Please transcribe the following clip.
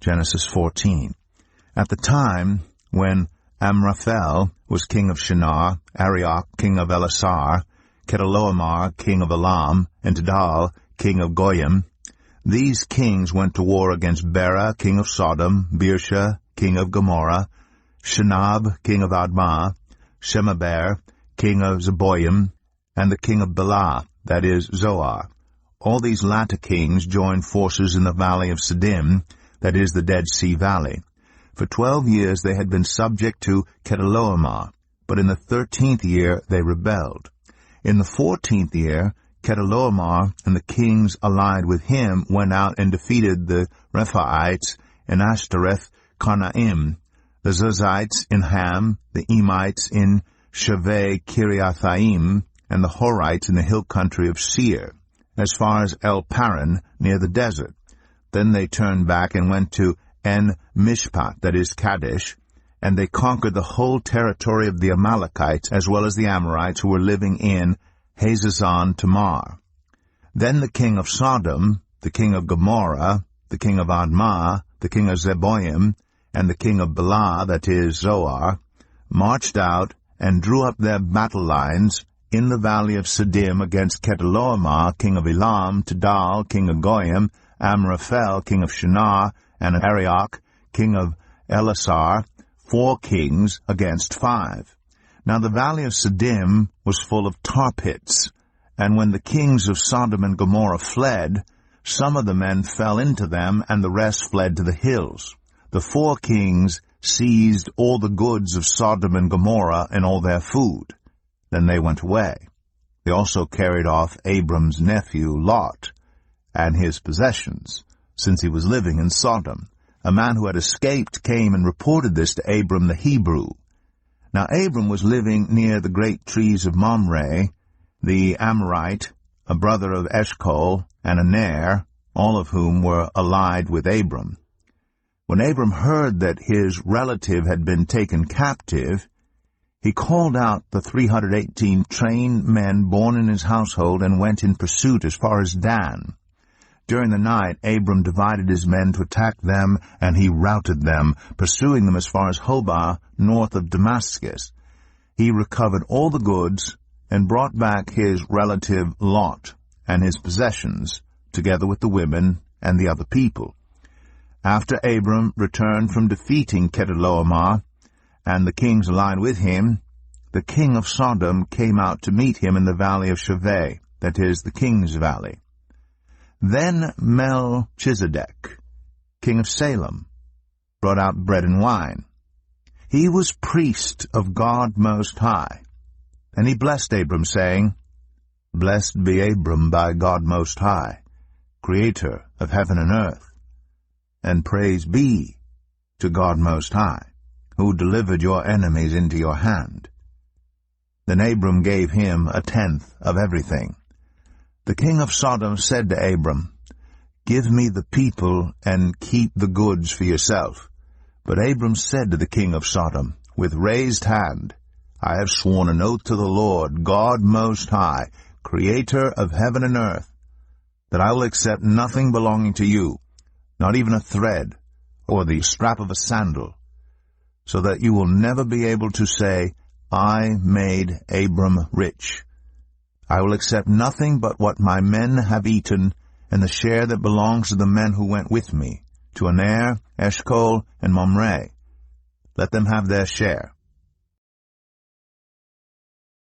Genesis 14. At the time when Amraphel was king of Shinar, Arioch king of Elasar, Chedorlaomer king of Elam, and Tidal king of Goyim, these kings went to war against Bera king of Sodom, Birsha king of Gomorrah, Shinab king of Admah, Shemaber king of Zeboim, and the king of Bela, that is, Zoar. All these latter kings joined forces in the valley of Siddim, that is, the Dead Sea Valley. For 12 years they had been subject to Chedorlaomer, but in the 13th year they rebelled. In the 14th year, Chedorlaomer and the kings allied with him went out and defeated the Rephaites in Ashtoreth Karnaim, the Zuzites in Ham, the Emites in Shaveh Kiriathaim, and the Horites in the hill country of Seir, as far as El Paran near the desert. Then they turned back and went to En-Mishpat, that is Kadesh, and they conquered the whole territory of the Amalekites as well as the Amorites who were living in Hazazon Tamar. Then the king of Sodom, the king of Gomorrah, the king of Admah, the king of Zeboim, and the king of Bela, that is Zoar, marched out and drew up their battle lines in the valley of Siddim against Chedorlaomer, king of Elam, Tidal, king of Goyim, Amraphel, king of Shinar, and Arioch, king of Elasar, 4 kings against 5. Now the valley of Siddim was full of tar pits, and when the kings of Sodom and Gomorrah fled, some of the men fell into them, and the rest fled to the hills. The 4 kings seized all the goods of Sodom and Gomorrah and all their food. Then they went away. They also carried off Abram's nephew Lot and his possessions, since he was living in Sodom. A man who had escaped came and reported this to Abram the Hebrew. Now Abram was living near the great trees of Mamre, the Amorite, a brother of Eshcol, and Aner, all of whom were allied with Abram. When Abram heard that his relative had been taken captive, he called out the 318 trained men born in his household and went in pursuit as far as Dan. During the night, Abram divided his men to attack them, and he routed them, pursuing them as far as Hobah, north of Damascus. He recovered all the goods and brought back his relative Lot and his possessions, together with the women and the other people. After Abram returned from defeating Chedorlaomer and the kings allied with him, the king of Sodom came out to meet him in the valley of Shaveh, that is, the king's valley. Then Melchizedek, king of Salem, brought out bread and wine. He was priest of God Most High, and he blessed Abram, saying, Blessed be Abram by God Most High, Creator of heaven and earth, and praise be to God Most High, who delivered your enemies into your hand. Then Abram gave him 1/10 of everything. The king of Sodom said to Abram, Give me the people and keep the goods for yourself. But Abram said to the king of Sodom, with raised hand, I have sworn an oath to the Lord, God Most High, Creator of heaven and earth, that I will accept nothing belonging to you, not even a thread or the strap of a sandal, so that you will never be able to say, I made Abram rich. I will accept nothing but what my men have eaten, and the share that belongs to the men who went with me, to Aner, Eshcol, and Mamre. Let them have their share.